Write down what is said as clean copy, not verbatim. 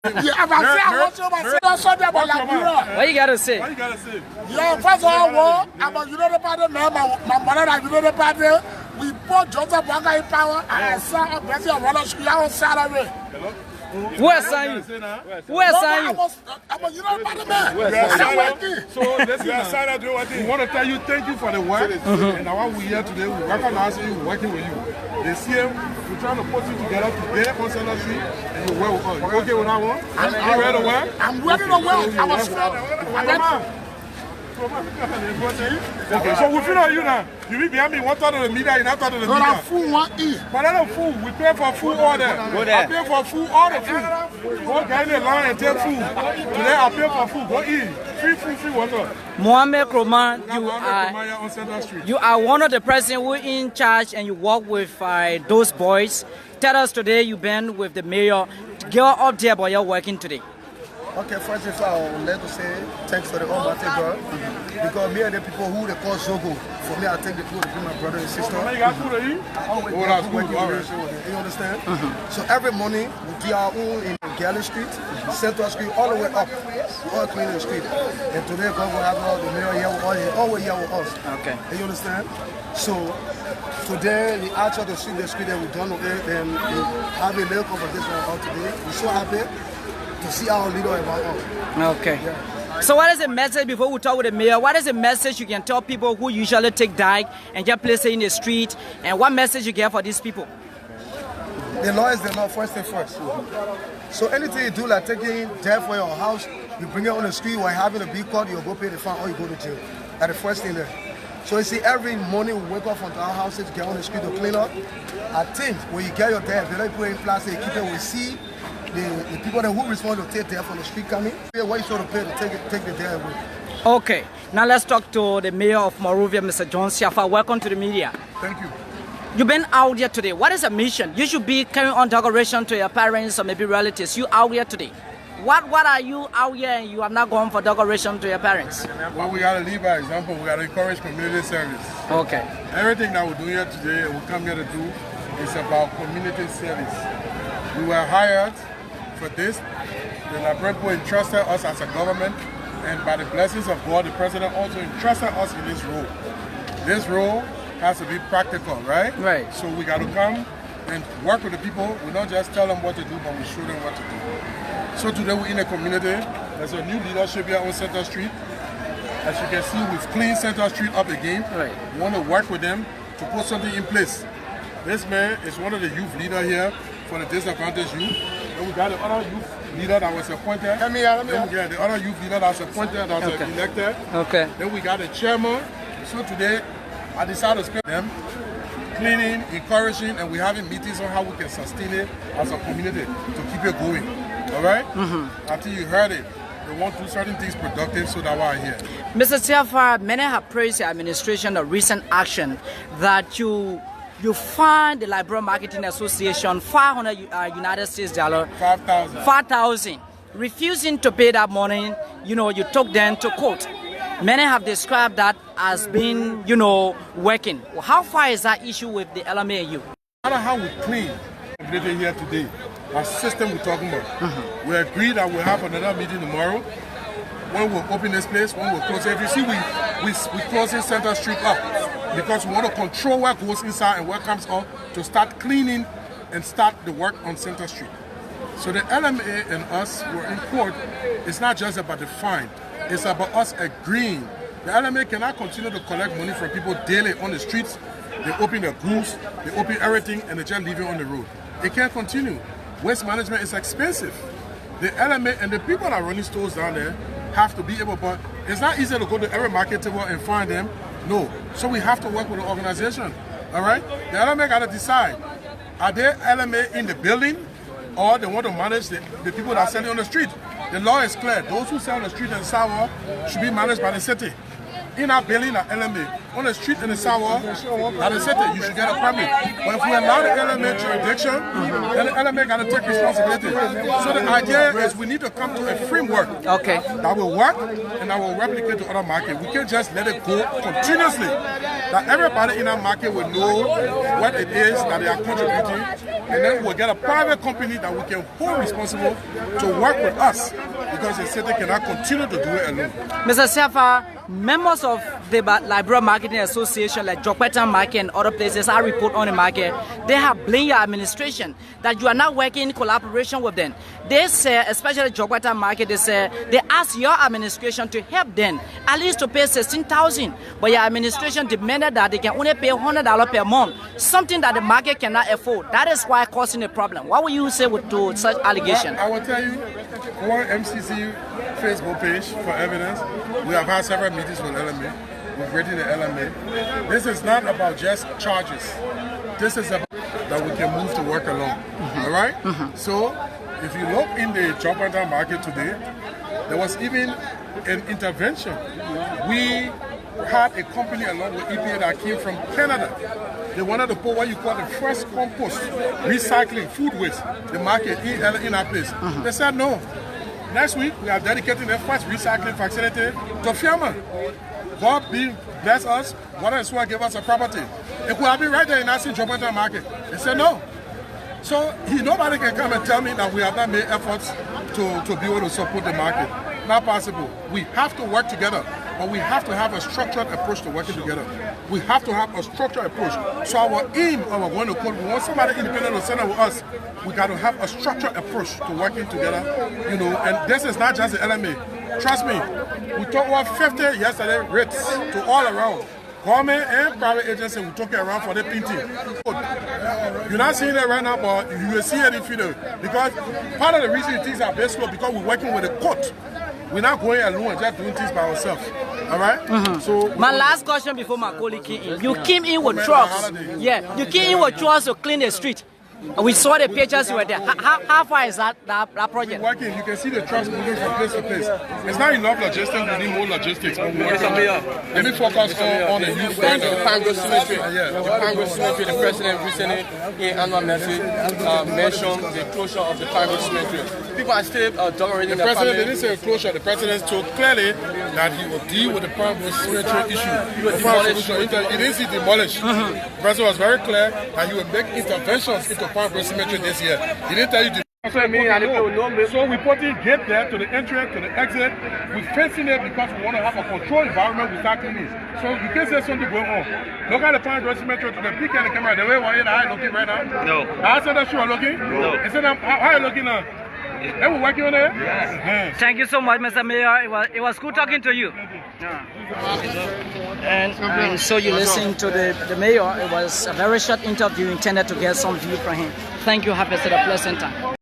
Yeah, what you gotta say? Yeah, first of all, about you know the party, my mother, you know the party. We put Joseph Wanga in power. I saw a blessing of one school on Saturday. Who assigned you? Who assigned you? You know the party, man. So listen, we want to tell you thank you for the work. And now we're here today, we recognize you, we're working with you. They see him, we're trying to put you together today on Center Street, and you work with us. You okay with that one? You ready to work? I'm ready to work. I was okay, so we feel on you now. You be behind me, one third of the media, you're not third of the media. Food, one eat. But I don't food, we pay for food order. I pay for food, all the food. Go get in the line and take food. Today I pay for food, go eat. Free water. Mohamed Kroman, you are one of the president who in charge and you work with those boys. Tell us today you've been with the mayor. Go up there, but you're working today. Okay, first of all, I would like to say thanks to the Almighty God, because me and the people who they call Zogo, for me I take the food to be my brother and sister. You understand? So every morning we do our own in Galley Street, Central Street, all the way up. We all clean the street. And today God will have all the mayor here with us, always here with us. Okay. You understand? So today we asked us to see the street and we done with it and we have a little conversation about today. We're so happy to see our leader about us. Okay. Yeah. So what is the message, before we talk with the mayor, what is the message you can tell people who usually take dike and just place it in the street, and what message you get for these people? The law is the law, first and first. So anything you do, like taking debt for your house, you bring it on the street, or having a big court, you go pay the fine or you go to jail. That's the first thing there. So you see, every morning we wake up from our houses, get on the street to clean up. I think when you get your debt, they let you put it in plastic, keep it, we see the people that who respond to take debt from the street coming, what you sort of pay to take the debt away. Okay, now let's talk to the Mayor of Monrovia, Mr. John Siafa. Welcome to the media. Thank you. You've been out here today. What is the mission? You should be carrying on decoration to your parents or maybe relatives. You out here today. What are you out here and you have not gone for decoration to your parents? Well, we got to lead by example. We got to encourage community service. Okay. Everything that we're doing here today and we come here to do is about community service. We were hired for this. The Liberian people entrusted us as a government, and by the blessings of God, the president also entrusted us in this role. This role has to be practical, right? Right. So we got to come and work with the people. We don't just tell them what to do, but we show them what to do. So today we're in a community. There's a new leadership here on Center Street. As you can see, we've cleaned Center Street up again. Right. We want to work with them to put something in place. This man is one of the youth leaders here for the disadvantaged youth. Then we got the other youth leader that was appointed. Then we got the other youth leader that was appointed, that was elected. Okay. Then we got the chairman. So today, I decided to spend them cleaning, encouraging, and we're having meetings on how we can sustain it as a community to keep it going. All right? Until you heard it, they want to do certain things productive, so that's why I'm here. Mr. Siafa, many have praised the administration, the recent action that you fund the Liberia Marketing Association $500 United States dollars, 5,000, refusing to pay that money. You took them to court. Many have described that as being, working. How far is that issue with the LMA and you? No matter how we clean everything here today, our system we're talking about, we agree that we'll have another meeting tomorrow. When we'll open this place, when we'll close it. If you see, we closing Center Street up because we want to control what goes inside and what comes out to start cleaning and start the work on Center Street. So the LMA and us were in court. It's not just about the fine. It's about us agreeing. The LMA cannot continue to collect money from people daily on the streets. They open their goods, they open everything, and they just leave it on the road. It can't continue. Waste management is expensive. The LMA and the people that are running stores down there have to be able, but it's not easy to go to every market table and find them. No. So we have to work with the organization. All right? The LMA got to decide. Are they LMA in the building, or they want to manage the people that are selling on the street? The law is clear. Those who sell on the street and sidewalk should be managed by the city. in our building at LMA, on the street in the sidewalk, at the city, you should get a permit. But if we allow the LMA jurisdiction, then the LMA got to take responsibility. So the idea is we need to come to a framework that will work and that will replicate to other markets. We can't just let it go continuously. That everybody in our market will know what it is that they are contributing, and then we'll get a private company that we can hold responsible to work with us, because the city cannot continue to do it alone. Mr. Sefa, members of the Liberia Marketing Association like Jokwetan Market and other places I report on the market, they have blamed your administration that you are not working in collaboration with them. They say, especially Jokwetan Market, they ask your administration to help them, at least to pay $16,000, but your administration demanded that they can only pay $100 per month, something that the market cannot afford. That is why causing a problem. What will you say to such allegations? I will tell you, one MCC Facebook page for evidence. We have had several meetings with LMA. We've written the LMA. This is not about just charges. This is about that we can move to work along. All right? So, if you look in the job rental market today, there was even an intervention. We had a company along with EPA that came from Canada. They wanted to put what you call the fresh compost, recycling, food waste, the market in our place. They said no. Next week, we are dedicating the first recycling facility to Fiamma. God bless us, God and Swan gave us a property. It could have been right there in our Jopata market. They said no. So nobody can come and tell me that we have not made efforts to be able to support the market. Not possible. We have to work together, but we have to have a structured approach to working together. We have to have a structured approach. So our aim, our going to call, we want somebody independent to send with us. We got to have a structured approach to working together, and this is not just the LMA. Trust me, we talked about 50 yesterday rates to all around. Government and private agencies, we took it around for the painting. You're not seeing it right now, but you will see it in future. Because part of the reason things are best slow because we're working with the court. We're not going alone and just doing things by ourselves. All right? So my last question before my colleague came in. You came in with trucks. Yeah, you came in with trucks to clean the street. We saw the pictures you were there. How far is that project? We're working. You can see the trucks moving from place to place. It's not enough logistics. We need more logistics. Let me focus on the youth right now. The Congress Cemetery. The Congress Cemetery, the president recently in annual message mentioned the closure of the Congress Cemetery. People are still dominating the president didn't say closure. The president told clearly that he will deal with the Congress Cemetery issue. He didn't see demolished. The president was very clear that he would make interventions into Congress Cemetery this year. He didn't tell you to. So we put in gate there to the entrance, to the exit. We're fencing it because we want to have a controlled environment with that cleaning. So you can say something going on. Look at the Congress Cemetery to the peak of the camera. The way we're looking right now. No. I said that you are looking? No. Instead of how are you looking now? They were working on it? Yes. Thank you so much, Mr. Mayor. It was good talking to you. And so you listened to the mayor. It was a very short interview intended to get some view from him. Thank you. Have a pleasant time.